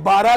12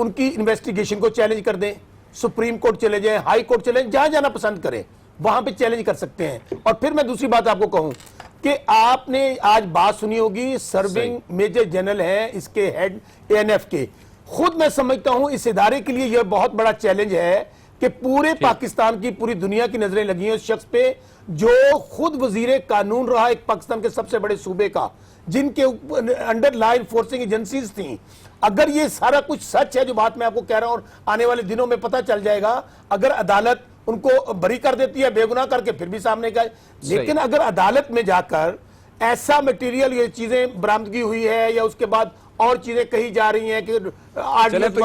ان کی انویسٹیگیشن کو چیلنج کر دیں, سپریم کورٹ چلے جائیں, ہائی کورٹ چلے جائیں, جہاں جانا پسند کریں وہاں پہ چیلنج کر سکتے ہیں. اور پھر میں دوسری بات آپ کو کہوں کہ آپ نے آج بات سنی ہوگی, سرونگ میجر جنرل ہیں اس کے ہیڈ ANF کے. خود میں سمجھتا ہوں اس ادارے کے لیے یہ بہت بڑا چیلنج ہے کہ پورے پاکستان کی, پوری دنیا کی نظریں لگی ہیں اس شخص پہ جو خود وزیر قانون رہا ایک پاکستان کے سب سے بڑے صوبے کا, جن کے انڈر لا انفورسنگ ایجنسیز تھیں. اگر یہ سارا کچھ سچ ہے جو بات میں آپ کو کہہ رہا ہوں, اور آنے والے دنوں میں پتہ چل جائے گا, اگر عدالت ان کو بری کر دیتی ہے بے گناہ کر کے پھر بھی سامنے کا, لیکن اگر عدالت میں جا کر ایسا میٹیریل یہ چیزیں برآمدگی ہوئی ہے یا اس کے بعد اور چیزیں کہی جا رہی ہیں کہ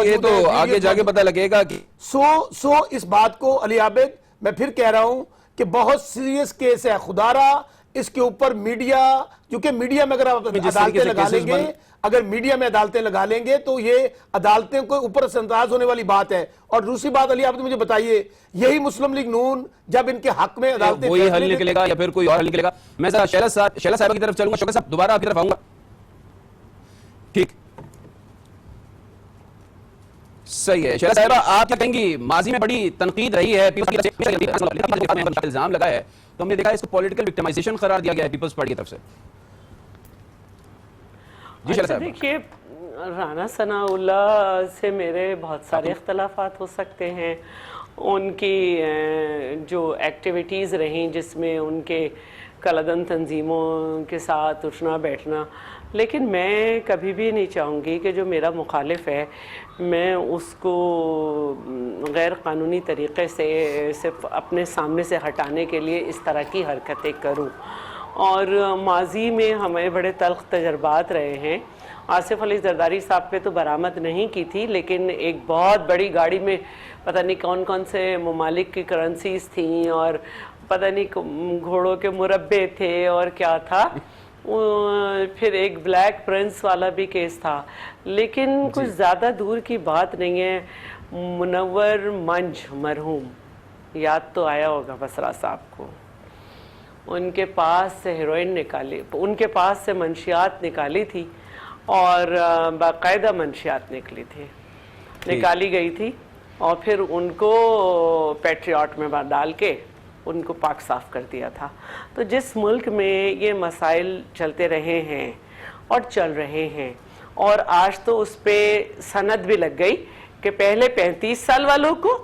یہ تو آگے جا کے پتہ لگے گا کہ سو اس بات کو علی عابد میں پھر کہہ رہا ہوں کہ بہت سیریس کیس ہے. خدا را اس کے اوپر میڈیا, کیونکہ میڈیا میں اگر آپ عدالتیں لگا لیں گے, اگر میڈیا میں عدالتیں لگا لیں گے تو یہ عدالتیں کو اوپر سے انداز ہونے والی بات ہے. اور دوسری بات علی عابد مجھے بتائیے, یہی مسلم لیگ نون جب ان کے حق میں عدالتیں وہی حل نکلے گا یا پھر کوئی اور حل نکلے گا. میں ذرا شیلا صاحبہ کی طرف چلوں گا. شوکت صاحب دوبارہ آپ کی طرف آؤں گا. ٹھیک, صحیح ہے. شیلا صاحبہ آپ کیا کہیں گی, ماضی میں بڑی تنقید رہی ہے, الزام لگا ہے, تو ہم نے دیکھا اس کو پولیٹیکل وکٹمائزیشن قرار دیا گیا ہے پیپلز پارٹی کی طرف سے. جی شیلا صاحب. دیکھیے, رانا ثناء اللہ سے میرے بہت سارے اختلافات ہو سکتے ہیں. ان کی جو ایکٹیویٹیز رہیں جس میں ان کے کلدن تنظیموں کے ساتھ اٹھنا بیٹھنا, لیکن میں کبھی بھی نہیں چاہوں گی کہ جو میرا مخالف ہے میں اس کو غیر قانونی طریقے سے صرف اپنے سامنے سے ہٹانے کے لیے اس طرح کی حرکتیں کروں. اور ماضی میں ہمیں بڑے تلخ تجربات رہے ہیں. آصف علی زرداری صاحب پہ تو برآمد نہیں کی تھی, لیکن ایک بہت بڑی گاڑی میں پتہ نہیں کون کون سے ممالک کی کرنسیز تھیں اور پتہ نہیں گھوڑوں کے مربے تھے اور کیا تھا. پھر ایک بلیک پرنس والا بھی کیس تھا. لیکن کچھ زیادہ دور کی بات نہیں ہے. منور منج مرحوم, یاد تو آیا ہوگا بسرا صاحب کو, ان کے پاس سے ہیروئن نکالی, ان کے پاس سے منشیات نکالی تھی اور باقاعدہ منشیات نکالی گئی تھی, اور پھر ان کو پیٹریاٹ میں ڈال کے ان کو پاک صاف کر دیا تھا. تو جس ملک میں یہ مسائل چلتے رہے ہیں اور چل رہے ہیں, اور آج تو اس پہ سند بھی لگ گئی کہ پہلے 35 سال والوں کو,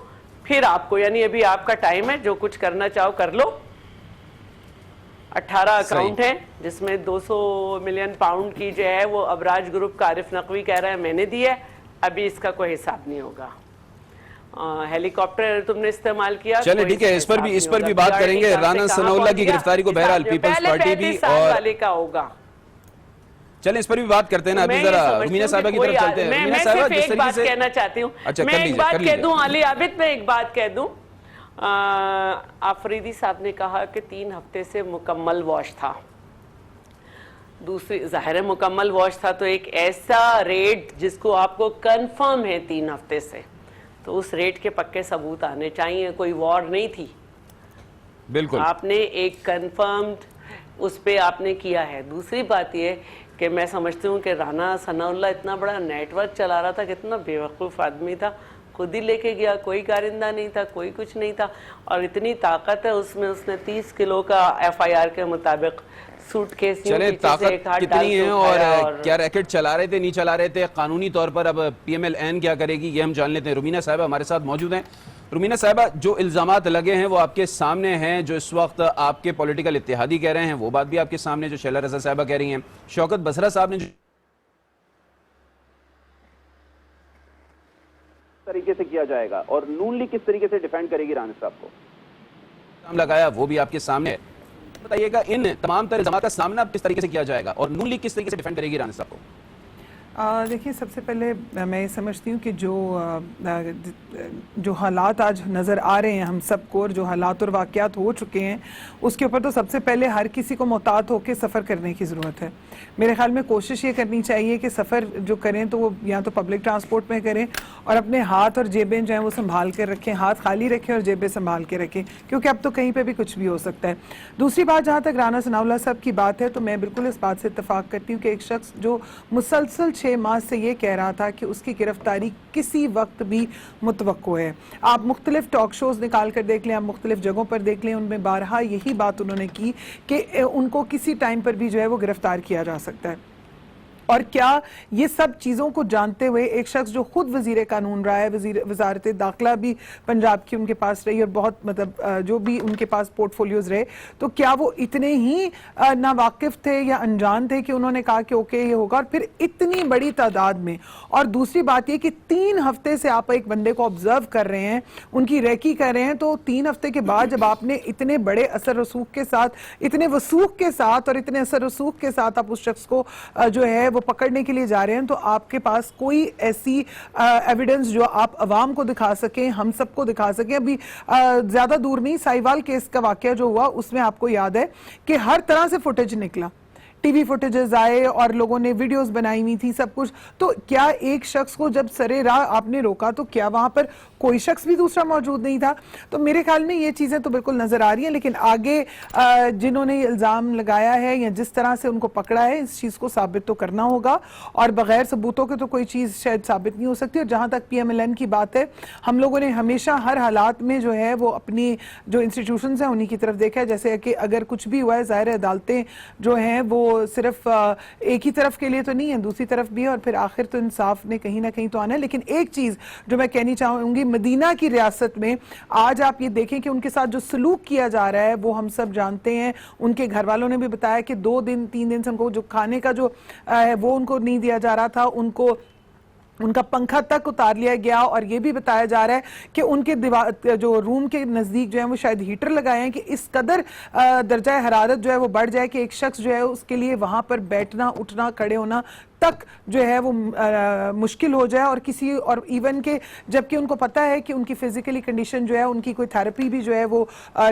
پھر آپ کو, یعنی ابھی آپ کا ٹائم ہے, جو کچھ کرنا چاہو کر لو. 18 اکاؤنٹ ہیں جس میں 200 ملین پاؤنڈ کی جو ہے وہ ابراج گروپ کا عارف نقوی کہہ رہا ہے میں نے دی ہے, ابھی اس کا کوئی حساب نہیں ہوگا. ہیلی کاپٹر تم نے استعمال کیا, چلے ٹھیک ہے, اس پر بھی بات کریں گے. رانا ثناء اللہ کی گرفتاری کو بہرحال پیپلز پارٹی بھی اور والے کا ہوگا. چلیں اس پر بھی بات کرتے ہیں نا. ابھی ذرا رومینہ صاحبہ کی طرف چلتے ہیں. میں صرف ایک بات کہنا چاہتی ہوں, میں ایک بات کہہ دوں علی عابد, میں ایک بات کہہ دوں. آفریدی صاحب نے کہا کہ 3 ہفتے سے مکمل واش تھا. دوسری ظاہر مکمل واش تھا تو ایک ایسا ریٹ جس کو آپ کو کنفرم ہے 3 ہفتے سے, تو اس ریٹ کے پکے ثبوت آنے چاہیے. کوئی وار نہیں تھی, بالکل آپ نے ایک کنفرمڈ اس پہ آپ نے کیا ہے. دوسری بات یہ کہ میں سمجھتی ہوں کہ رانا ثناء اللہ اتنا بڑا نیٹ ورک چلا رہا تھا, کتنا بے وقوف آدمی تھا, خود ہی لے کے گیا, کوئی کارندہ نہیں تھا, کوئی کچھ نہیں تھا, اور اتنی طاقت ہے اس میں, اس نے 30 کلو کا FIR کے مطابق سوٹ کیس. چلے طاقت کتنی ہے اور کیا ریکٹ چلا رہے تھے نہیں چلا رہے تھے, قانونی طور پر اب PMLN کیا کرے گی یہ ہم جان لیتے ہیں. رومینہ صاحبہ ہمارے ساتھ موجود ہیں. رومینہ صاحبہ, جو الزامات لگے ہیں وہ آپ کے سامنے ہیں, جو اس وقت آپ کے پولیٹیکل اتحادی کہہ رہے ہیں وہ بات بھی آپ کے سامنے, جو شیلا رضا صاحبہ کہہ رہی ہیں, شوکت بسرا صاحب نے طریقے سے کیا جائے گا, اور نون لیگ کس طریقے سے ڈیفینڈ کرے گی رانا صاحب کو لگایا وہ بھی آپ کے سامنے ہے. بتائیے گا ان تمام تر الزامات کا سامنا کس طریقے سے کیا جائے گا, اور نون لیگ کس طریقے سے ڈیفینڈ کرے گی رانا صاحب کو؟ دیکھیے, سب سے پہلے میں یہ سمجھتی ہوں کہ جو حالات آج نظر آ رہے ہیں ہم سب کو, اور جو حالات اور واقعات ہو چکے ہیں اس کے اوپر تو سب سے پہلے ہر کسی کو محتاط ہو کے سفر کرنے کی ضرورت ہے. میرے خیال میں کوشش یہ کرنی چاہیے کہ سفر جو کریں تو وہ یا تو پبلک ٹرانسپورٹ میں کریں, اور اپنے ہاتھ اور جیبیں جو ہیں وہ سنبھال کر رکھیں, ہاتھ خالی رکھیں اور جیبیں سنبھال کے رکھیں, کیونکہ اب تو کہیں پہ بھی کچھ بھی ہو سکتا ہے. دوسری بات, جہاں تک رانا ثناء اللہ صاحب کی بات ہے تو میں بالکل اس بات سے اتفاق کرتی ہوں کہ ایک شخص جو مسلسل 6 6 ماہ سے یہ کہہ رہا تھا کہ اس کی گرفتاری کسی وقت بھی متوقع ہے. آپ مختلف ٹاک شوز نکال کر دیکھ لیں, آپ مختلف جگہوں پر دیکھ لیں, ان میں بارہا یہی بات انہوں نے کی کہ ان کو کسی ٹائم پر بھی جو ہے وہ گرفتار کیا جا سکتا ہے. اور کیا یہ سب چیزوں کو جانتے ہوئے ایک شخص جو خود وزیر قانون رہا ہے, وزارت داخلہ بھی پنجاب کی ان کے پاس رہی اور بہت مطلب جو بھی ان کے پاس پورٹ فولیوز رہے, تو کیا وہ اتنے ہی ناواقف تھے یا انجان تھے کہ انہوں نے کہا کہ اوکے یہ ہوگا, اور پھر اتنی بڑی تعداد میں. اور دوسری بات یہ کہ 3 ہفتے سے آپ ایک بندے کو آبزرو کر رہے ہیں, ان کی ریکی کر رہے ہیں, تو 3 ہفتے کے بعد جب آپ نے اتنے بڑے اثر رسوخ کے ساتھ, اتنے وثوق کے ساتھ اور اتنے اثر رسوخ کے ساتھ آپ اس شخص کو جو ہے وہ پکڑنے کے لیے جا رہے ہیں, تو آپ کے پاس کوئی ایسی ایویڈنس جو آپ عوام کو دکھا سکیں, ہم سب کو دکھا سکیں. ابھی زیادہ دور نہیں, سائیوال کیس کا واقعہ جو ہوا اس میں آپ کو یاد ہے کہ ہر طرح سے فوٹیج نکلا, ٹی وی فوٹیجز آئے اور لوگوں نے ویڈیوز بنائی ہوئی تھی, سب کچھ. تو کیا ایک شخص کو جب سرے راہ آپ نے روکا تو کیا وہاں پر کوئی شخص بھی دوسرا موجود نہیں تھا؟ تو میرے خیال میں یہ چیزیں تو بالکل نظر آ رہی ہیں, لیکن آگے جنہوں نے یہ الزام لگایا ہے یا جس طرح سے ان کو پکڑا ہے, اس چیز کو ثابت تو کرنا ہوگا, اور بغیر ثبوتوں کے تو کوئی چیز شاید ثابت نہیں ہو سکتی. اور جہاں تک PMLN کی بات ہے, ہم لوگوں نے ہمیشہ ہر حالات میں جو ہے وہ اپنی جو انسٹیٹیوشنز ہیں انہی کی طرف دیکھا ہے, جیسے کہ اگر کچھ بھی ہوا ہے, ظاہر عدالتیں جو ہیں وہ صرف ایک ہی طرف کے لیے تو نہیں ہے, دوسری طرف بھی ہے, اور پھر آخر تو انصاف نے کہیں نہ کہیں تو آنا ہے. لیکن ایک چیز جو میں کہنی چاہوں گی, مدینہ کی ریاست میں آج آپ یہ دیکھیں کہ ان کے ساتھ جو سلوک کیا جا رہا ہے وہ ہم سب جانتے ہیں. ان کے گھر والوں نے بھی بتایا کہ 2 دن 3 دن سے ان کو جو کھانے کا جو ہے وہ ان کو نہیں دیا جا رہا تھا, ان کا پنکھا تک اتار لیا گیا, اور یہ بھی بتایا جا رہا ہے کہ ان کے جو روم کے نزدیک جو ہے وہ شاید ہیٹر لگائے ہیں کہ اس قدر درجہ حرارت جو ہے وہ بڑھ جائے کہ ایک شخص جو ہے اس کے لیے وہاں پر بیٹھنا, اٹھنا, کھڑے ہونا تک جو ہے وہ مشکل ہو جائے. اور ایون کہ جبکہ ان کو پتا ہے کہ ان کی فزیکلی کنڈیشن جو ہے, ان کی کوئی تھیراپی بھی جو ہے وہ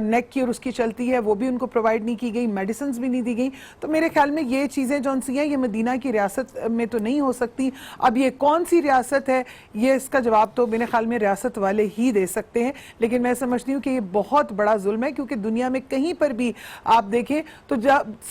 نیک کی اور اس کی چلتی ہے, وہ بھی ان کو پرووائڈ نہیں کی گئی, میڈیسنز بھی نہیں دی گئی. تو میرے خیال میں یہ چیزیں جون سی ہیں یہ مدینہ کی ریاست میں تو نہیں ہو سکتی. اب یہ کون سی ریاست ہے, یہ اس کا جواب تو میرے خیال میں ریاست والے ہی دے سکتے ہیں. لیکن میں سمجھتی ہوں کہ یہ بہت بڑا ظلم ہے, کیونکہ دنیا میں کہیں پر بھی آپ دیکھیں تو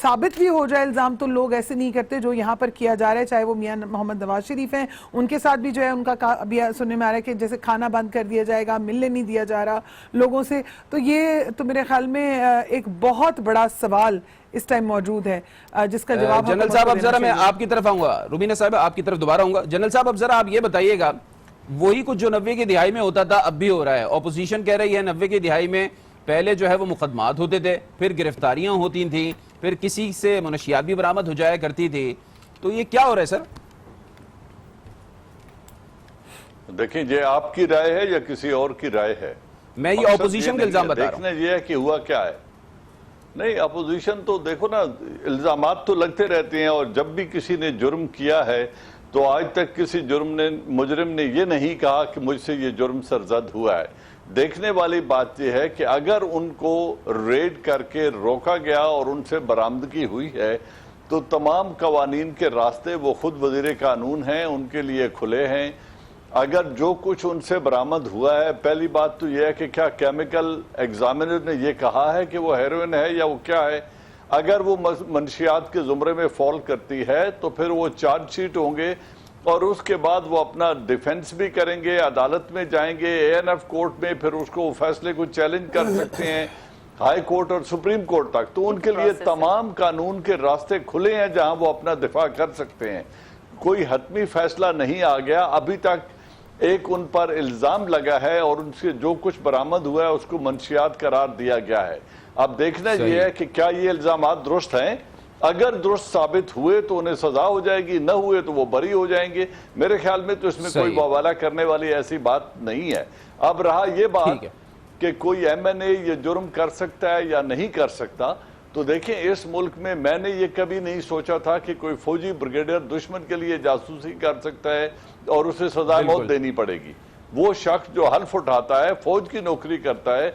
ثابت بھی ہو جائے الزام تو لوگ ایسے نہیں کرتے جو یہاں پر کیا جا رہا ہے, چاہے وہ میاں محمد نواز شریف ہیں, ان کے ساتھ بھی جو ہے ان کا ابھی سننے میں آ رہا ہے کہ جیسے کھانا بند کر دیا جائے گا, ملنے نہیں دیا جا رہا لوگوں سے. تو یہ تو میرے خیال میں ایک بہت بڑا سوال اس ٹائم موجود ہے جس کا جواب جنرل صاحب اب ذرا میں آپ کی طرف آؤں گا, روبینہ صاحب آپ کی طرف دوبارہ آؤں گا. جنرل صاحب اب ذرا آپ یہ بتائیے گا, وہی کچھ جو 90 کی دہائی میں ہوتا تھا اب بھی ہو رہا ہے. اپوزیشن کہہ رہی ہے 90 کی دہائی میں پہلے جو ہے وہ مقدمات ہوتے تھے, پھر گرفتاریاں ہوتی تھیں, پھر کسی سے منشیات بھی برآمد ہو جایا کرتی تھی. تو یہ کیا ہو رہا ہے سر؟ دیکھیں یہ آپ کی رائے ہے یا کسی اور کی رائے ہے؟ میں یہ اپوزیشن کے الزام بتا رہا ہوں. دیکھنا یہ ہے کہ ہوا کیا ہے. نہیں, اپوزیشن تو دیکھو نا, الزامات تو لگتے رہتے ہیں, اور جب بھی کسی نے جرم کیا ہے تو آج تک کسی مجرم نے یہ نہیں کہا کہ مجھ سے یہ جرم سرزد ہوا ہے. دیکھنے والی بات یہ ہے کہ اگر ان کو ریڈ کر کے روکا گیا اور ان سے برآمدگی ہوئی ہے تو تمام قوانین کے راستے وہ خود وزیر قانون ہیں, ان کے لیے کھلے ہیں. اگر جو کچھ ان سے برآمد ہوا ہے, پہلی بات تو یہ ہے کہ کیا کیمیکل ایگزامنر نے یہ کہا ہے کہ وہ ہیروئن ہے یا وہ کیا ہے. اگر وہ منشیات کے زمرے میں فال کرتی ہے تو پھر وہ چارج شیٹ ہوں گے, اور اس کے بعد وہ اپنا ڈیفنس بھی کریں گے, عدالت میں جائیں گے, ANF کورٹ میں, پھر اس کو فیصلے کو چیلنج کر سکتے ہیں ہائی کورٹ اور سپریم کورٹ تک. تو ان کے لیے تمام قانون کے راستے کھلے ہیں جہاں وہ اپنا دفاع کر سکتے ہیں. کوئی حتمی فیصلہ نہیں آ گیا ابھی تک. ایک ان پر الزام لگا ہے اور ان سے جو کچھ برآمد ہوا ہے اس کو منشیات قرار دیا گیا ہے. اب دیکھنا یہ ہے کہ کیا یہ الزامات درست ہیں. اگر درست ثابت ہوئے تو انہیں سزا ہو جائے گی, نہ ہوئے تو وہ بری ہو جائیں گے. میرے خیال میں تو اس میں کوئی بوالا کرنے والی ایسی بات نہیں ہے. اب رہا یہ بات کہ کوئی MNA یہ جرم کر سکتا ہے یا نہیں کر سکتا, تو دیکھیں اس ملک میں نے یہ کبھی نہیں سوچا تھا کہ کوئی فوجی بریگیڈیئر دشمن کے لیے جاسوسی کر سکتا ہے اور اسے سزا موت دینی پڑے گی. وہ شخص جو حلف اٹھاتا ہے, فوج کی نوکری کرتا ہے,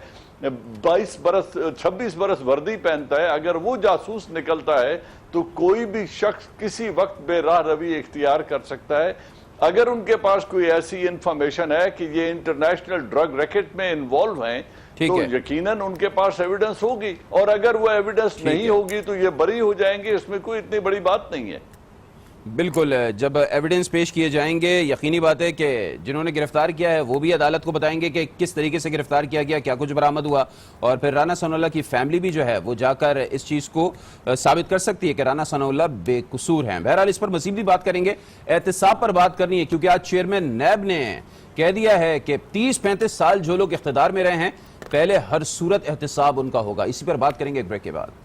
26 برس وردی پہنتا ہے, اگر وہ جاسوس نکلتا ہے تو کوئی بھی شخص کسی وقت بے راہ روی اختیار کر سکتا ہے. اگر ان کے پاس کوئی ایسی انفارمیشن ہے کہ یہ انٹرنیشنل ڈرگ ریکٹ میں انوالو ہیں تو یقیناً ان کے پاس ایویڈنس ہوگی, اور اگر وہ ایویڈنس نہیں ہوگی تو یہ بری ہو جائیں گے. اس میں کوئی اتنی بڑی بات نہیں ہے. بالکل، جب ایویڈنس پیش کیے جائیں گے یقینی بات ہے کہ جنہوں نے گرفتار کیا ہے وہ بھی عدالت کو بتائیں گے کہ کس طریقے سے گرفتار کیا گیا، کیا کچھ برآمد ہوا، اور پھر رانا ثناء اللہ کی فیملی بھی جو ہے وہ جا کر اس چیز کو ثابت کر سکتی ہے کہ رانا ثناء اللہ بے قصور ہیں۔ بہرحال اس پر مزید بھی بات کریں گے، احتساب پر بات کرنی ہے کیونکہ آج چیئرمین نیب نے کہہ دیا ہے کہ 30-35 سال جو لوگ اقتدار میں رہے ہیں پہلے ہر صورت احتساب ان کا ہوگا۔ اسی پر بات کریں گے ایک بریک کے بعد۔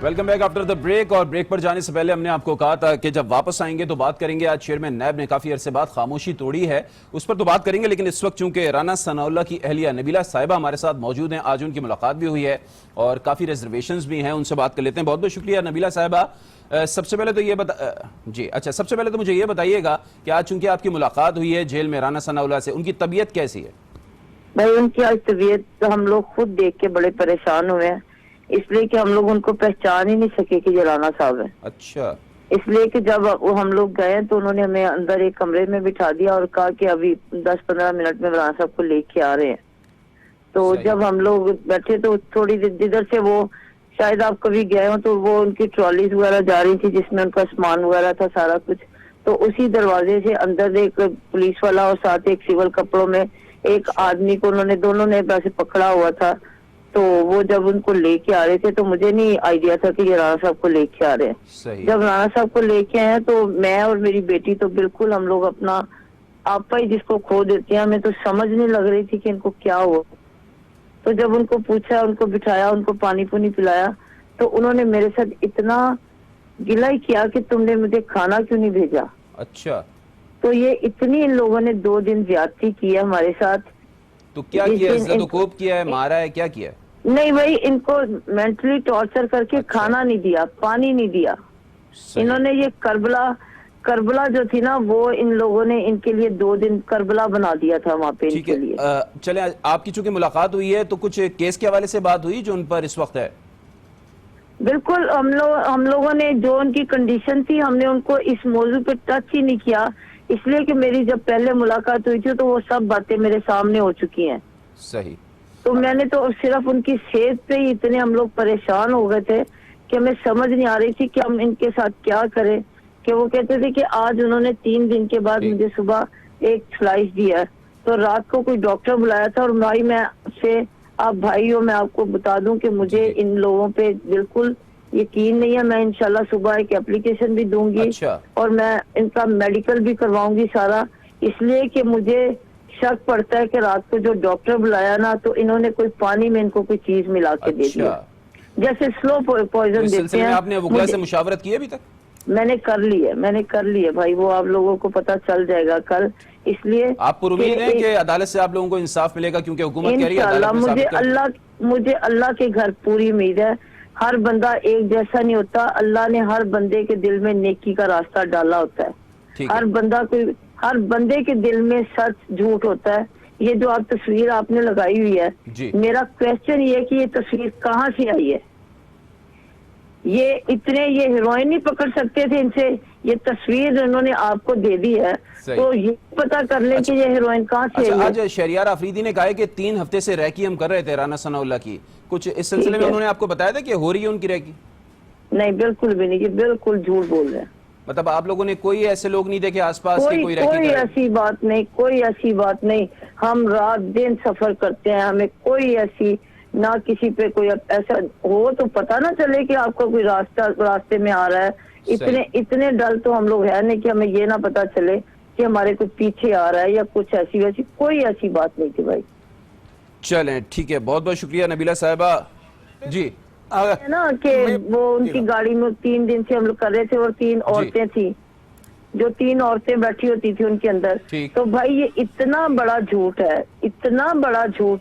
Welcome back after the break, اور بریک پر جانے سے پہلے ہم نے آپ کو کہا تھا کہ جب واپس آئیں گے تو بات کریں گے۔ آج چیئرمین نیب نے کافی عرصے بعد خاموشی توڑی ہے، اس پر تو بات کریں گے، لیکن اس وقت چونکہ رانا ثناء اللہ کی اہلیہ نبیلہ صاحبہ ہمارے ساتھ موجود ہیں، آج ان کی ملاقات بھی ہوئی ہے اور کافی ریزرویشنز بھی ہیں، ان سے بات کر لیتے ہیں۔ بہت بہت شکریہ نبیلہ صاحبہ۔ سب سے پہلے تو یہ سب سے پہلے تو مجھے یہ بتائیے گا کہ آج چونکہ آپ کی ملاقات ہوئی ہے جیل میں رانا ثناء اللہ سے، ان کی طبیعت کیسی ہے؟ بھائی ان کی آج طبیعت ہم لوگ خود دیکھ کے بڑے پریشان ہوئے ہیں، اس لیے کہ ہم لوگ ان کو پہچان ہی نہیں سکے کہ یہ رانا صاحب ہیں۔ اچھا، اس لیے کہ جب ہم لوگ گئے تو انہوں نے ہمیں اندر ایک کمرے میں بٹھا دیا اور کہا کہ ابھی 10-15 منٹ میں رانا صاحب کو لے کے آ رہے ہیں۔ تو جب ہم لوگ بیٹھے تو تھوڑی جدھر سے وہ شاید آپ کبھی گئے ہوں تو وہ ان کی ٹرالیز وغیرہ جا رہی تھی جس میں ان کا سامان وغیرہ تھا سارا کچھ، تو اسی دروازے سے اندر ایک پولیس والا اور ساتھ ایک سول کپڑوں میں ایک آدمی کو انہوں نے دونوں نے ویسے پکڑا ہوا تھا، تو وہ جب ان کو لے کے آ رہے تھے تو مجھے نہیں آئیڈیا تھا کہ یہ رانا صاحب کو لے کے آ رہے ہیں۔ جب رانا صاحب کو لے کے آئے تو میں اور میری بیٹی تو بالکل ہم لوگ اپنا آپا ہی جس کو کھو دیتے ہیں، ہمیں تو سمجھ نہیں لگ رہی تھی کہ ان کو کیا ہوا۔ تو جب ان کو پوچھا، ان کو بٹھایا، ان کو پانی پونی پلایا تو انہوں نے میرے ساتھ اتنا گلہ ہی کیا کہ تم نے مجھے کھانا کیوں نہیں بھیجا۔ اچھا، تو یہ اتنی ان لوگوں نے 2 دن زیادتی کی ہے ہمارے ساتھ۔ تو کیا کیا ہے؟ زد و کوب کیا ہے، مارا ہے، کیا کیا ہے؟ نہیں بھائی، ان کو مینٹلی ٹارچر کر کے کھانا نہیں دیا، پانی نہیں دیا۔ انہوں نے یہ کربلا جو تھی نا وہ ان لوگوں نے ان کے لیے 2 دن کربلا بنا دیا تھا وہاں پہ ان کے لیے۔ چلیں، آپ کی چونکہ ملاقات ہوئی ہے تو کچھ کیس کے حوالے سے بات ہوئی جو ان پر اس وقت ہے؟ بالکل، ہم لوگوں نے جو ان کی کنڈیشن تھی ہم نے ان کو اس موضوع پہ ٹچ ہی نہیں کیا، اس لیے کہ میری جب پہلے ملاقات ہوئی تھی تو وہ سب باتیں میرے سامنے ہو چکی ہیں۔ صحیح۔ تو میں نے تو صرف ان کی صحت پہ ہی اتنے ہم لوگ پریشان ہو گئے تھے کہ ہمیں سمجھ نہیں آ رہی تھی کہ ہم ان کے ساتھ کیا کریں، کہ وہ کہتے تھے کہ آج انہوں نے 3 دن کے بعد مجھے صبح ایک سلائس دیا، تو رات کو کوئی ڈاکٹر بلایا تھا، اور بھائی میں سے آپ بھائی ہو، میں آپ کو بتا دوں کہ مجھے ان لوگوں پہ بالکل یقین نہیں ہے۔ میں انشاءاللہ صبح ایک اپلیکیشن بھی دوں گی اور میں ان کا میڈیکل بھی کرواؤں گی سارا، اس لیے کہ مجھے شک پڑتا ہے کہ رات کو جو ڈاکٹر بلایا نا تو انہوں نے کوئی پانی میں ان کو کوئی چیز ملا کے دے دیا، جیسے سلو پوائزن دیتے ہیں۔ آپ نے وکلا سے مشاورت کی ابھی تک؟ میں نے کر لی ہے بھائی، وہ آپ لوگوں کو پتہ چل جائے گا کل، اس لیے آپ پر امید ہے کہ عدالت سے آپ لوگوں کو انصاف ملے گا، کیونکہ حکومت کہہ رہی ہے عدالت میں ثابت کر۔ مجھے اللہ کے گھر پوری امید ہے۔ ہر بندہ ایک جیسا نہیں ہوتا، اللہ نے ہر بندے کے دل میں نیکی کا راستہ ڈالا ہوتا ہے۔ ہر بندے کے دل میں سچ جھوٹ ہوتا ہے۔ یہ جو آپ تصویر آپ نے لگائی ہوئی ہے، میرا کویسچن یہ ہے کہ یہ تصویر کہاں سے آئی ہے؟ یہ ہیروئن نہیں پکڑ سکتے تھے ان سے، یہ تصویر انہوں نے آپ کو دے دی ہے، تو یہ پتا کر لیں کہ یہ ہیروئن کہاں سے آئی ہے۔ آج شہریار آفریدی نے کہا ہے کہ 3 ہفتے سے ریکی ہم کر رہے تھے رانا ثناء اللہ کی، کچھ اس سلسلے میں انہوں نے آپ کو بتایا تھا کہ ہو رہی ہے ان کی ریکی؟ نہیں، بالکل بھی نہیں، یہ بالکل جھوٹ بول رہے ہیں۔ مطلب آپ لوگوں نے کوئی ایسے لوگ نہیں دیکھے آس پاس کی کوئی ریکی کوئی ایسی بات نہیں، ہم رات دن سفر کرتے ہیں، ہمیں کوئی ایسی نہ کسی پہ کوئی ایسا ہو تو پتہ نہ چلے کہ آپ کا کوئی راستے میں آ رہا ہے۔ اتنے ڈل تو ہم لوگ ہیں نہیں کہ ہمیں یہ نہ پتا چلے کہ ہمارے کوئی پیچھے آ رہا ہے یا کچھ ایسی ویسی، کوئی ایسی بات نہیں تھی بھائی۔ چلیں ٹھیک ہے، بہت بہت شکریہ نبیلہ صاحبہ۔ جی ہے نا کہ وہ ان کی گاڑی میں 3 دن سے ہم لوگ کر رہے تھے، اور 3 عورتیں تھیں، جو 3 عورتیں بیٹھی ہوتی تھی ان کے اندر۔ تو بھائی یہ اتنا بڑا جھوٹ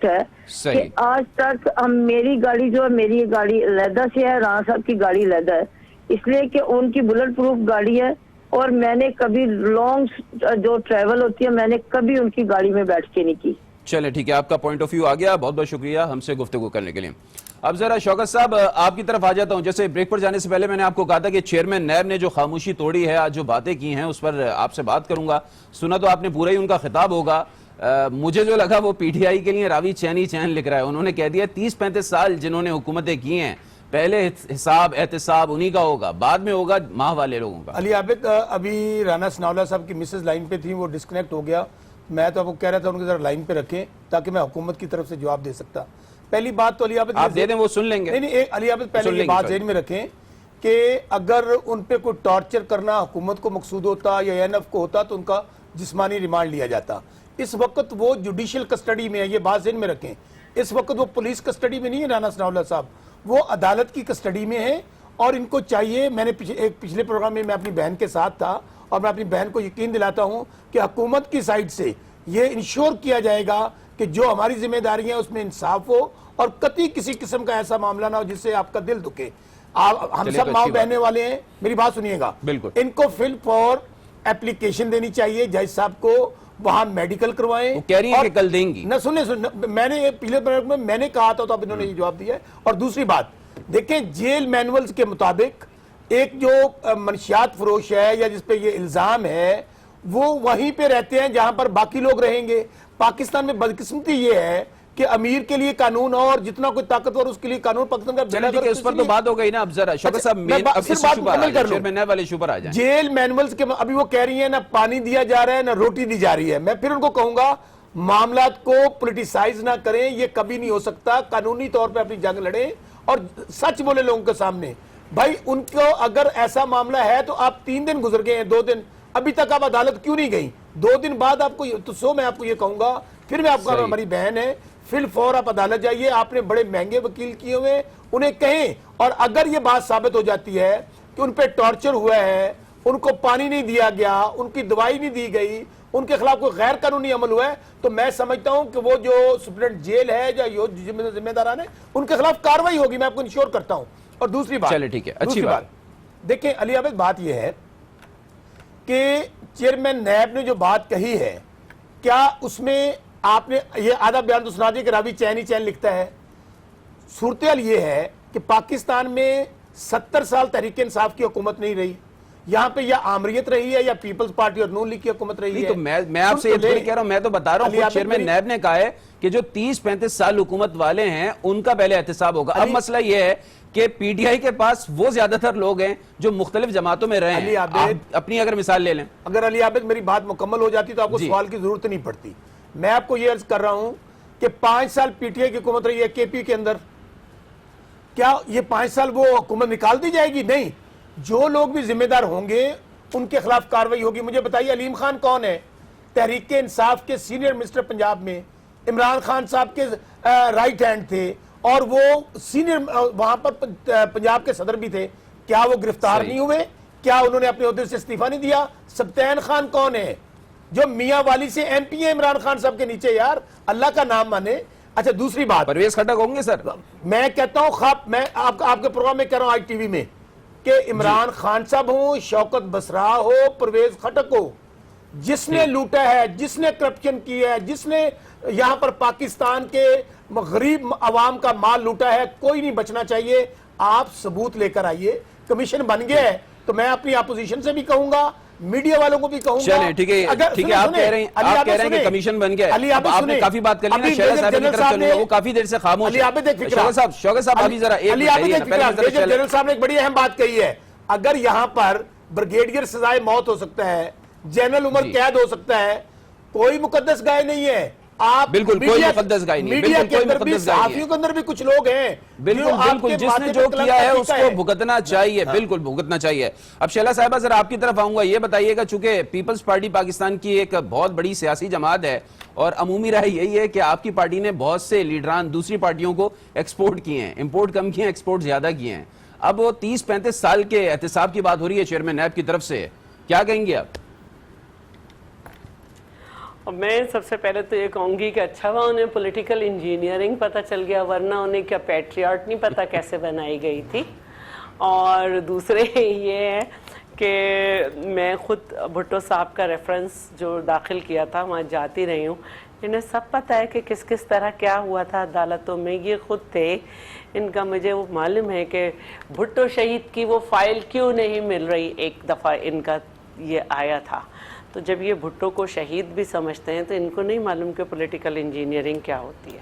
ہے کہ آج تک میری گاڑی جو ہے، میری گاڑی علیحدہ سے ہے، رانا صاحب کی گاڑی علیحدہ ہے، اس لیے کہ ان کی بلٹ پروف گاڑی ہے، اور میں نے کبھی لانگ جو ٹریول ہوتی ہے میں نے کبھی ان کی گاڑی میں بیٹھ کے نہیں کی۔ چلیں ٹھیک ہے، آپ کا پوائنٹ آف ویو آ گیا، بہت بہت شکریہ ہم سے گفتگو کرنے کے لیے۔ اب ذرا شوکت صاحب آپ کی طرف آ جاتا ہوں۔ جیسے بریک پر جانے سے پہلے میں نے آپ کو کہا تھا کہ چیئرمین نیب نے جو خاموشی توڑی ہے، آج جو باتیں کی ہیں اس پر آپ سے بات کروں گا۔ سنا تو آپ نے پورا ہی ان کا خطاب ہوگا، مجھے جو لگا وہ پی ٹی آئی کے لیے راوی چین لکھ رہا ہے۔ انہوں نے کہہ دیا 30-35 سال جنہوں نے حکومتیں کی ہیں پہلے حساب احتساب انہی کا ہوگا، بعد میں ہوگا ماہ والے لوگوں کا۔ علی عابد ابھی رانا ثناءاللہ صاحب کی مسز لائن پہ تھی، وہ ڈسکنیکٹ ہو گیا، میں تو آپ کو کہہ رہا تھا ان کو ذرا لائن پہ رکھیں تاکہ میں حکومت کی طرف سے جواب دے سکتا۔ پہلی بات تو علی عابد آپ دے دیں، وہ سن لیں گے۔ نہیں علی عابد پہلے یہ بات ذہن میں رکھیں کہ اگر ان پہ کوئی ٹارچر کرنا حکومت کو مقصود ہوتا یا INF کو ہوتا تو ان کا جسمانی ریمانڈ لیا جاتا۔ اس وقت وہ جوڈیشل کسٹڈی میں ہے، یہ بات ذہن میں رکھیں۔ اس وقت وہ پولیس کسٹڈی میں نہیں ہے رانا ثناءاللہ صاحب، وہ عدالت کی کسٹڈی میں ہے، اور ان کو چاہیے، میں نے ایک پچھلے پروگرام میں اپنی بہن کے ساتھ تھا اور میں اپنی بہن کو یقین دلاتا ہوں کہ حکومت کی سائٹ سے یہ انشور کیا جائے گا کہ جو ہماری ذمہ داری ہے اس میں انصاف ہو اور قطعی کسی قسم کا ایسا معاملہ نہ ہو جس سے آپ کا دل دکھے۔ ہم سب ماں بہنے والے ہیں، میری بات سنیے گا، ان کو فل فور اپلیکیشن دینی چاہیے، جج صاحب کو وہاں میڈیکل کروائیں۔ وہ کہہ رہی ہیں کہ کل دیں گی۔ نہ سنیں، میں نے پچھلے پروگرام میں میں نے کہا تھا تو اب انہوں نے یہ جواب دیا ہے۔ اور دوسری بات دیکھیں، جیل مینولز کے مطابق ایک جو منشیات فروش ہے یا جس پہ یہ الزام ہے وہ وہیں پہ رہتے ہیں جہاں پر باقی لوگ رہیں گے۔ پاکستان میں بدقسمتی یہ ہے کہ امیر کے لیے قانون ہو اور جتنا کوئی طاقتور اس کے لیے قانون پاکستان کا۔ چلیں ٹھیک ہے، اس پر تو بات ہو گئی نا۔ اب ذرا شوکت صاحب چیئرمین والے ایشو پر آ جائیں۔ جیل مینولز کے ابھی وہ کہہ رہی ہیں نہ پانی دیا جا رہا ہے نہ روٹی دی جا رہی ہے۔ میں پھر ان کو کہوں گا معاملات کو پولیٹیسائز نہ کریں، یہ کبھی نہیں ہو سکتا۔ قانونی طور پہ اپنی جنگ لڑیں اور سچ بولے لوگوں کے سامنے۔ بھائی ان کو اگر ایسا معاملہ ہے تو آپ 3 دن گزر گئے ہیں، 2 دن، ابھی تک آپ عدالت کیوں نہیں گئی؟ 2 دن بعد آپ کو تو میں آپ کو یہ کہوں گا، پھر میں آپ کو، ہماری بہن ہے، فی الفور آپ عدالت جائیے۔ آپ نے بڑے مہنگے وکیل کیے ہوئے، انہیں کہیں، اور اگر یہ بات ثابت ہو جاتی ہے کہ ان پہ ٹارچر ہوا ہے، ان کو پانی نہیں دیا گیا، ان کی دوائی نہیں دی گئی، ان کے خلاف کوئی غیر قانونی عمل ہوا ہے، تو میں سمجھتا ہوں کہ وہ جو سپرنٹینڈنٹ جیل ہے یا ذمہ داران ہے ان کے خلاف کاروائی ہوگی، میں آپ کو انشور کرتا ہوں۔ اور دوسری بات، چلے ٹھیک ہے، اچھی بات دیکھیں علی عابد، بات یہ ہے کہ چیئرمین نیب نے جو بات کہی ہے، کیا اس میں آپ نے یہ آدھا بیان تو سنا دیا کہ راوی چین ہی چین لکھتا ہے؟ صورتحال یہ ہے کہ پاکستان میں 70 سال تحریک انصاف کی حکومت نہیں رہی، یہاں پہ یا آمریت رہی ہے یا پیپلز پارٹی اور نون لیگ کی حکومت رہی ہے۔ تو میں آپ سے یہ تھوڑی کہہ رہا ہوں، میں تو بتا رہا ہوں، چیئرمین نیب نے کہا ہے کہ جو 30-35 سال حکومت والے ہیں ان کا پہلے احتساب ہوگا۔ اب مسئلہ یہ ہے کہ پی ٹی آئی کے پاس وہ زیادہ تر لوگ ہیں جو مختلف جماعتوں میں رہے ہیں۔ اپنی اگر مثال لے لیں، اگر علی عابد میری بات مکمل ہو جاتی تو آپ کو سوال کی ضرورت نہیں پڑتی۔ میں آپ کو یہ عرض کر رہا ہوں کہ 5 سال پی ٹی آئی کی حکومت رہی ہے کے پی کے اندر، کیا یہ 5 سال وہ حکومت نکال دی جائے گی؟ نہیں، جو لوگ بھی ذمہ دار ہوں گے ان کے خلاف کاروائی ہوگی۔ مجھے بتائیے علیم خان کون ہے؟ تحریک انصاف کے سینئر منسٹر پنجاب میں، عمران خان صاحب کے رائٹ ہینڈ تھے اور وہ سینئر وہاں پر پنجاب کے صدر بھی تھے۔ کیا وہ گرفتار نہیں ہوئے؟ کیا انہوں نے اپنے عہدے سے استعفیٰ نہیں دیا؟ سبطین خان کون ہے؟ جو میاں والی سے ایم پی ہے عمران خان صاحب کے نیچے، یار اللہ کا نام مانے۔ اچھا دوسری بات، پرویز خٹک ہوں گے سر؟ میں کہتا ہوں خواب، میں آپ کے پروگرام میں کہہ رہا ہوں آج ٹی وی میں، کہ عمران خان صاحب ہوں، شوکت بسرا ہو، پرویز خٹک ہو، جس نے لوٹا ہے، جس نے کرپشن کی ہے، جس نے یہاں پر پاکستان کے غریب عوام کا مال لوٹا ہے، کوئی نہیں بچنا چاہیے۔ آپ ثبوت لے کر آئیے۔ کمیشن بن گیا ہے تو میں اپنی اپوزیشن سے بھی کہوں گا، میڈیا والوں کو بھی کہوں گا۔ چلیں ٹھیک ہے، آپ کہہ رہے ہیں کہ کمیشن بن گیا ہے، آپ نے کافی بات کر لی نا، شہزاد صاحب کی طرف چلوں گا، وہ کافی دیر سے خاموش ہیں۔ شوکت صاحب ابھی ذرا ایک جنرل صاحب نے ایک بڑی اہم بات کہی ہے، اگر یہاں پر بریگیڈیئر سزائے موت ہو سکتا ہے، جنرل عمر قید ہو سکتا ہے، کوئی مقدس گائے نہیں ہے۔ آپ بالکل کوئی مقدس گائے نہیں، میڈیا کے اندر بھی، صحافیوں کے اندر بھی کچھ لوگ ہیں بالکل جس نے جو کیا ہے اس کو بھگتنا چاہیے، بالکل بھگتنا چاہیے۔ اب شیلا صاحبہ ذرا آپ کی طرف آؤں گا، یہ بتائیے گا، چونکہ پیپلز پارٹی پاکستان کی ایک بہت بڑی سیاسی جماعت ہے اور عمومی رائے یہی ہے کہ آپ کی پارٹی نے بہت سے لیڈران دوسری پارٹیوں کو ایکسپورٹ کیے ہیں، امپورٹ کم کیے ہیں، ایکسپورٹ زیادہ کیے ہیں۔ اب وہ 30-35 سال کے احتساب کی بات ہو رہی ہے چیئرمین نیب کی طرف سے، کیا کہیں گے آپ؟ میں سب سے پہلے تو یہ کہوں گی کہ اچھا ہوا انہیں پولیٹیکل انجینئرنگ پتہ چل گیا، ورنہ انہیں کیا پیٹریاٹ نہیں پتہ کیسے بنائی گئی تھی۔ اور دوسرے یہ ہے کہ میں خود بھٹو صاحب کا ریفرنس جو داخل کیا تھا وہاں جاتی رہی ہوں، انہیں سب پتہ ہے کہ کس کس طرح کیا ہوا تھا عدالتوں میں، یہ خود تھے ان کا۔ مجھے وہ معلوم ہے کہ بھٹو شہید کی وہ فائل کیوں نہیں مل رہی، ایک دفعہ ان کا یہ آیا تھا۔ تو جب یہ بھٹو کو شہید بھی سمجھتے ہیں تو ان کو نہیں معلوم کہ پولیٹیکل انجینئرنگ کیا ہوتی ہے۔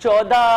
14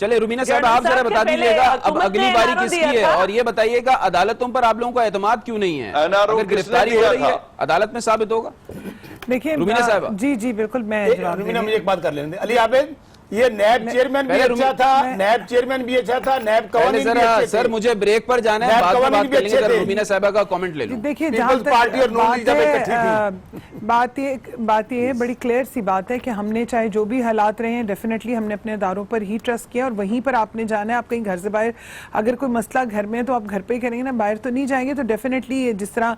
چلے رومینہ صاحب آپ ذرا بتا دیجیے گا اب اگلی باری کس کی ہے, اور یہ بتائیے گا عدالتوں پر آپ لوگوں کو اعتماد کیوں نہیں ہے؟ اگر گرفتاری ہو رہی ہے عدالت میں ثابت ہوگا. دیکھیے رومینہ صاحبہ. جی جی بالکل میں رومینہ مجھے ایک بات کر لینے دیں. علی عابد یہ نیب چیئرمین بھی اچھا تھا, نیب چیئرمین بھی اچھا تھا, نیب قوانین بھی اچھے تھے. سر مجھے بریک پر جانا ہے, بعد میں بات کریں گے, ذرا رومینہ صاحبہ کا کامنٹ لے لوں. دیکھیے جہاں بات یہ ہے, بڑی کلیئر سی بات ہے کہ ہم نے چاہے جو بھی حالات رہے ہیں ڈیفینیٹلی ہم نے اپنے اداروں پر ہی ٹرسٹ کیا, اور وہیں پر آپ نے جانا ہے. آپ کہیں گھر سے باہر اگر کوئی مسئلہ گھر میں ہے تو آپ گھر پہ ہی کریں گے نا, باہر تو نہیں جائیں گے. تو ڈیفینیٹلی جس طرح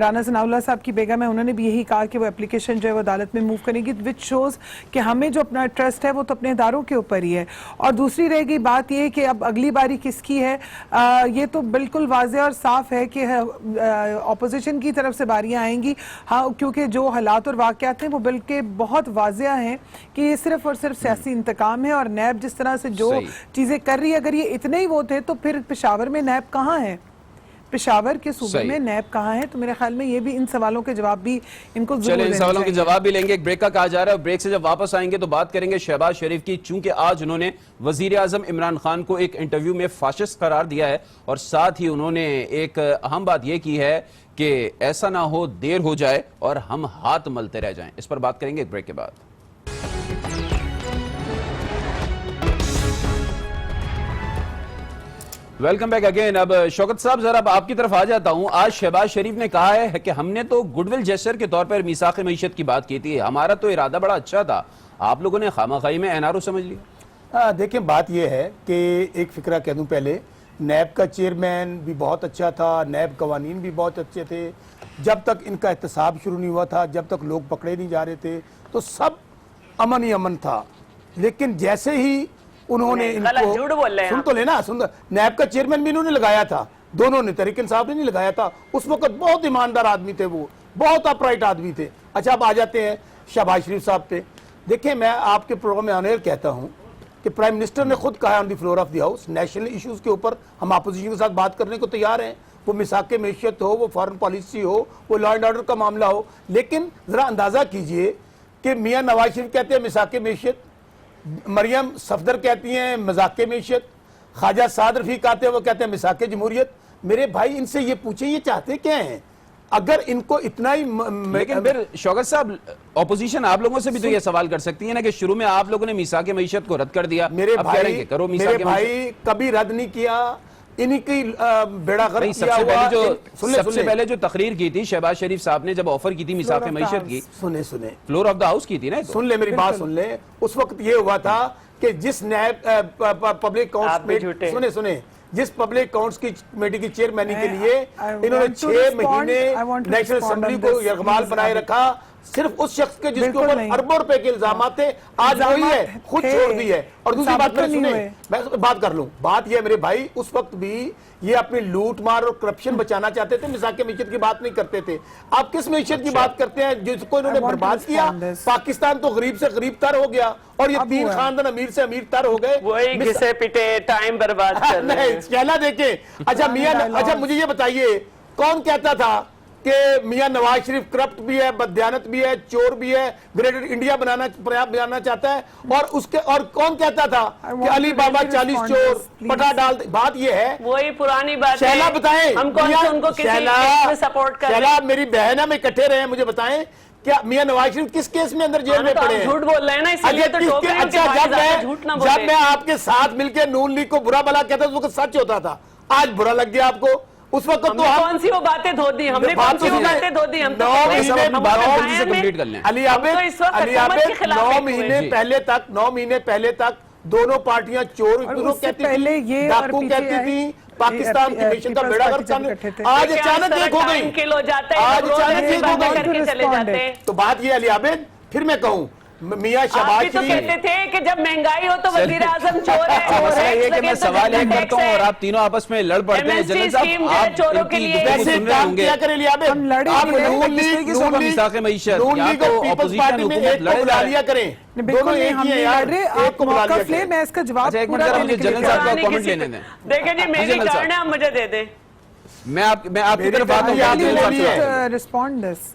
رانا ثناء اللہ صاحب کی بیگم ہے, انہوں نے بھی یہی کہا کہ وہ اپلیکیشن جو ہے وہ عدالت میں موو کریں گی, وچ شوز کہ ہمیں جو اپنا ٹرسٹ ہے وہ تو اپنے اداروں کے اوپر ہے. اور دوسری رہ گئی بات یہ کہ اب اگلی باری کس کی ہے, یہ تو بالکل واضح اور صاف ہے کہ اپوزیشن کی طرف سے باریاں آئیں گی. ہاں کیونکہ جو حالات اور واقعات ہیں وہ بلکہ بہت واضح ہیں کہ یہ صرف اور صرف سیاسی انتقام ہے, اور نیب جس طرح سے جو چیزیں کر رہی ہے, اگر یہ اتنے ہی وہ تھے تو پھر پشاور میں نیب کہاں ہے, پشاور کے صوبے میں نیب کہاں ہے؟ تو میرے خیال میں یہ بھی ان سوالوں کے جواب بھی ان کو ضرور چلیں ان دینے سوالوں کے چاہیے. جواب بھی لیں گے. ایک بریک کا کہا جا رہا ہے, بریک سے جب واپس آئیں گے تو بات کریں گے شہباز شریف کی, چونکہ آج انہوں نے وزیر اعظم عمران خان کو ایک انٹرویو میں فاشسٹ قرار دیا ہے, اور ساتھ ہی انہوں نے ایک اہم بات یہ کی ہے کہ ایسا نہ ہو دیر ہو جائے اور ہم ہاتھ ملتے رہ جائیں. اس پر بات کریں گے ایک بریک کے بعد. Welcome back again. اب شوکت صاحب ذرا آپ کی طرف آ جاتا ہوں. آج شہباز شریف نے کہا ہے کہ ہم نے تو گڈ ول جیسچر کے طور پر میثاق معیشت کی بات کی تھی, ہمارا تو ارادہ بڑا اچھا تھا, آپ لوگوں نے خامہ خواہی میں NRO سمجھ لیا. دیکھیں بات یہ ہے کہ ایک فکرہ کہہ دوں پہلے, نیب کا چیئرمین بھی بہت اچھا تھا, نیب قوانین بھی بہت اچھے تھے, جب تک ان کا احتساب شروع نہیں ہوا تھا, جب تک لوگ پکڑے نہیں جا رہے تھے تو سب امن ہی امن تھا. لیکن جیسے ہی انہوں نے ان کو سن تو لینا, نیب کا چیئرمین بھی انہوں نے لگایا تھا, دونوں نے, تحریک انصاف نے نہیں لگایا تھا. اس وقت بہت ایماندار آدمی تھے, وہ بہت اپ رائٹ آدمی تھے. اچھا اب آ جاتے ہیں شہباز شریف صاحب پہ. دیکھیں میں آپ کے پروگرام میں آنے کہتا ہوں کہ پرائم منسٹر نے خود کہا on the floor of the house, national issues کے اوپر ہم اپوزیشن کے ساتھ بات کرنے کو تیار ہیں, وہ میثاق معیشت ہو, وہ فارن پالیسی ہو, وہ لا اینڈ آرڈر کا معاملہ ہو. لیکن ذرا اندازہ کیجئے کہ میاں نواز شریف کہتے ہیں میثاق معیشت, مریم صفدر کہتی ہیں مذاق معیشت, خواجہ سعد رفیق آتے ہیں وہ کہتے ہیں میثاق جمہوریت. میرے بھائی ان سے یہ پوچھیں یہ چاہتے کیا ہیں؟ اگر ان کو اتنا ہی لیکن پھر شوکت صاحب اپوزیشن آپ لوگوں سے بھی تو یہ سوال کر سکتی ہے نا کہ شروع میں آپ لوگوں نے میثاق معیشت کو رد کر دیا, میرے بھائی کبھی رد نہیں کیا, انہی کی بیڑا غرق کیا ہوا. سب سے پہلے جو تقریر کی تھی شہباز شریف صاحب نے جب آفر کی تھی میثاق معیشت کی, سنیں فلور آف دا ہاؤس کی تھی نا, سن لیں میری بات سن لیں. اس وقت یہ ہوا تھا کہ جس نیب پبلک اکاؤنٹس سنیں جس پبلک اکاؤنٹس کی کمیٹی کی چیئرمینی کے لیے انہوں نے 6 مہینے نیشنل اسمبلی کو یرغمال بنائے رکھا, صرف اس شخص کے جس کے اوپر اربوں روپے کے الزامات تھے, آج وہی ہے خود چھوڑ دی ہے. اور دوسری بات میں سنیں, میں بات کر لوں, بات یہ میرے بھائی اس وقت بھی یہ اپنی لوٹ مار اور کرپشن بچانا چاہتے تھے, میثاق معیشت کی بات نہیں کرتے تھے. آپ کس معیشت کی بات کرتے ہیں جس کو انہوں نے برباد کیا؟ پاکستان تو غریب سے غریب تر ہو گیا, اور یہ 3 خاندان امیر سے امیر تر ہو گئے. وہی گھسے پٹے ٹائم برباد کر رہے ہیں. کہنا دیکھیں. اچھا مجھے یہ بتائیے کون کہتا تھا کہ میاں نواز شریف کرپٹ بھی ہے, بددیانت بھی ہے, چور بھی ہے, گریٹر انڈیا بنانا چاہتا ہے, اور کون کہتا تھا کہ علی بابا 40 چور پٹا ڈال. بات یہ ہے وہی پرانی بات ہے. شہلا بتائیں, ہم کون سے ان کو کسی میں سپورٹ کر رہے ہیں؟ شہلا میری بہن ہے, میں اکٹھے رہے ہیں, مجھے بتائیں کیا میاں نواز شریف کس کیس میں اندر جیل میں پڑے ہیں؟ جھوٹ بول رہے ہیں نا, اس لیے تو ٹوک رہے ہیں کہ بھائی زیادہ جھوٹ نہ بولے. جب میں آپ کے ساتھ مل کے نون لیگ کو برا بلا کہتا تھا اس وقت سچ ہوتا تھا, آج برا لگ گیا آپ کو. اس وقت تو کون سی وہ باتیں دھو دی, ہم نے کون سی وہ باتیں دھو دی, ہم تو علی عابد 9 مہینے پہلے تک دونوں پارٹیاں چور کہتی تھی, ڈاکو کہتی تھی, پاکستان کی معیشت کا بیڑا غرق کرنے. آج اچانک ایک ہو گئی, آج اچانک ایک ہو گئی. تو بات یہ علی عابد, پھر میں کہوں میاں شہباز شریف تو کہتے تھے کہ جب مہنگائی ہو تو وزیر اعظم چور ہے. مسئلہ یہ کہ میں سوال ایک کرتا ہوں اور آپ تینوں آپس میں لڑ پڑتے ہیں. جنرل صاحب آپ ان کی گفتگو سن رہے ہوں گے, آپ نون معیشت یا تو اپوزیشن حکومت لڑے جائے. دونوں ایک ہی ہیں یار, ایک کو بلا لیا کریں. میں اس کا جواب جنرل صاحب کا کامنٹ لینے دیں. دیکھیں جی میری ٹرن ہے, آپ مجھے دے دیں. میں آپ کی طرف آتا ہوں. رسپونڈ دس.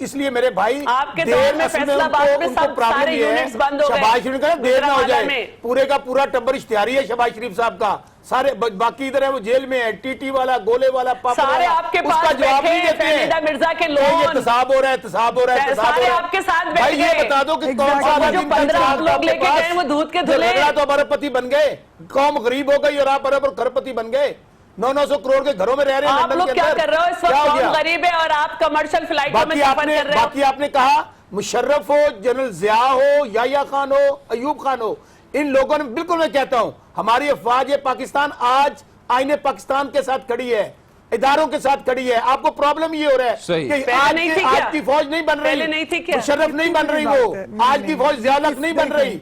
اس لیے میرے بھائی آپ کے دور میں فیصلہ آباد میں سارے یونٹس بند ہو گئے، شہباز شریف کا دیر نہ ہو گجرانوالہ جائے، میں پورے کا پورا ٹبر اشتہاری ہے شہباز شریف صاحب کا، سارے باقی ادھر ہے وہ جیل میں ہے، ٹی ٹی والا، گولے والا، پاپڑ سارے والا، آپ کے اس کا پاس جواب بیٹھے نہیں ہیں، دیتے ہیں فہمیدہ مرزا کے کہ یہ لون احتساب ہو رہا ہے، احتساب ہو رہا ہے، احتساب ہو سارے رہا ہے۔ آپ کے ساتھ بیٹھ بھائی یہ گئے۔ بتا دو کہ کون سا اور جو 15 آپ لوگ لے کے گئے وہ دودھ کے دھلے، جھگڑا تو ارب پتی بن گئے، قوم غریب ہو گئی اور آپ ارب اور کھرپتی بن گئے، 900 کروڑ کے گھروں میں رہ رہے ہیں آپ لندن لوگ کے کیا اندر۔ کر رہے ہو اس کیا وقت؟ ہو گیا؟ قوم غریب ہے اور آپ کمرشل فلائٹوں میں سفر کر رہے ہو۔ باقی آپ نے کہا مشرف ہو، جنرل ضیاء ہو، یحییٰ خان ہو، ایوب خان ہو، ان لوگوں نے، بالکل میں کہتا ہوں ہماری افواج پاکستان آج آئین پاکستان کے ساتھ کھڑی ہے، اداروں کے ساتھ کھڑی ہے۔ آپ کو پرابلم یہ ہو رہا ہے کہ آج کی فوج نہیں بن رہی، مشرف نہیں بن رہی، وہ آج کی فوج ضیاء الحق نہیں بن رہی،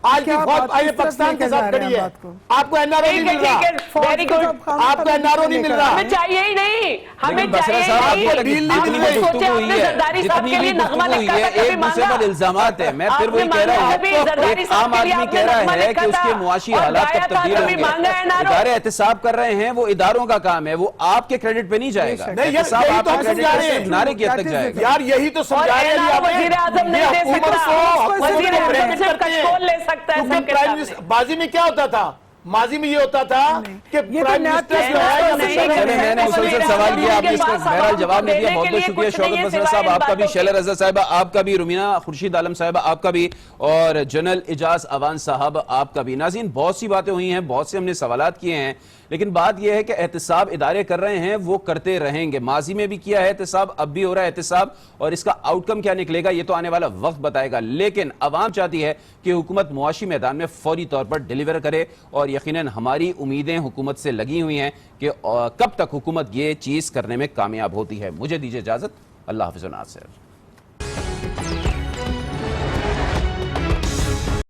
آج کی فوج آئین پاکستان کے ساتھ کھڑی ہے۔ آپ کو این آر او نہیں مل رہا، ویری گڈ، آپ کو این آر او نہیں مل رہا، ہمیں چاہیے ہی نہیں، ہمیں لیکن بصرہ چاہیے صاحب ہی آپ کو نہیں۔ جتنی جتنی بھی سوچے گفتگو آپ ہوئی نے ہے، زرداری صاحب جتنی کے بھی لیے نغمہ گفتگو ہوئی لکھا ہے، تھا، کبھی ایک دوسرے پر الزامات ہیں۔ میں پھر وہی کہہ رہا ہوں، ایک عام آدمی کہہ رہا ہے کہ اس کے معاشی حالات کب تبدیل ہوں گے، ادارے احتساب کر رہے ہیں، وہ اداروں کا کام ہے، وہ آپ کے کریڈٹ پہ نہیں جائے گا، احتساب آپ کے کریڈٹ پہ صرف نعرے کی حد تک جائے گا۔ یار یہی تو سمجھا رہے ہیں، وزیر اعظم نہیں دے سکتا، وزیر اعظم صرف کچکول لے سکتا ہے سب کے سامنے۔ بازی میں کیا ہوتا تھا؟ ماضی میں یہ ہوتا تھا کہ پرائم منسٹر جو ہے چلیں میں نے مسلسل سوال کیا، آپ نے اس کو بہرحال جواب نہیں دیا، بہت بہت شکریہ شوکت بصرہ صاحب آپ کا بھی، شیلہ رضا صاحبہ آپ کا بھی، رومینہ خورشید عالم صاحبہ آپ کا بھی، اور جنرل اعجاز اوان صاحب آپ کا بھی۔ ناظرین بہت سی باتیں ہوئی ہیں، بہت سے ہم نے سوالات کیے ہیں، لیکن بات یہ ہے کہ احتساب ادارے کر رہے ہیں، وہ کرتے رہیں گے، ماضی میں بھی کیا ہے احتساب، اب بھی ہو رہا ہے احتساب، اور اس کا آؤٹ کم کیا نکلے گا یہ تو آنے والا وقت بتائے گا۔ لیکن عوام چاہتی ہے کہ حکومت معاشی میدان میں فوری طور پر ڈیلیور کرے، اور یقیناً ہماری امیدیں حکومت سے لگی ہوئی ہیں کہ کب تک حکومت یہ چیز کرنے میں کامیاب ہوتی ہے۔ مجھے دیجیے اجازت، اللہ حافظ و ناصر۔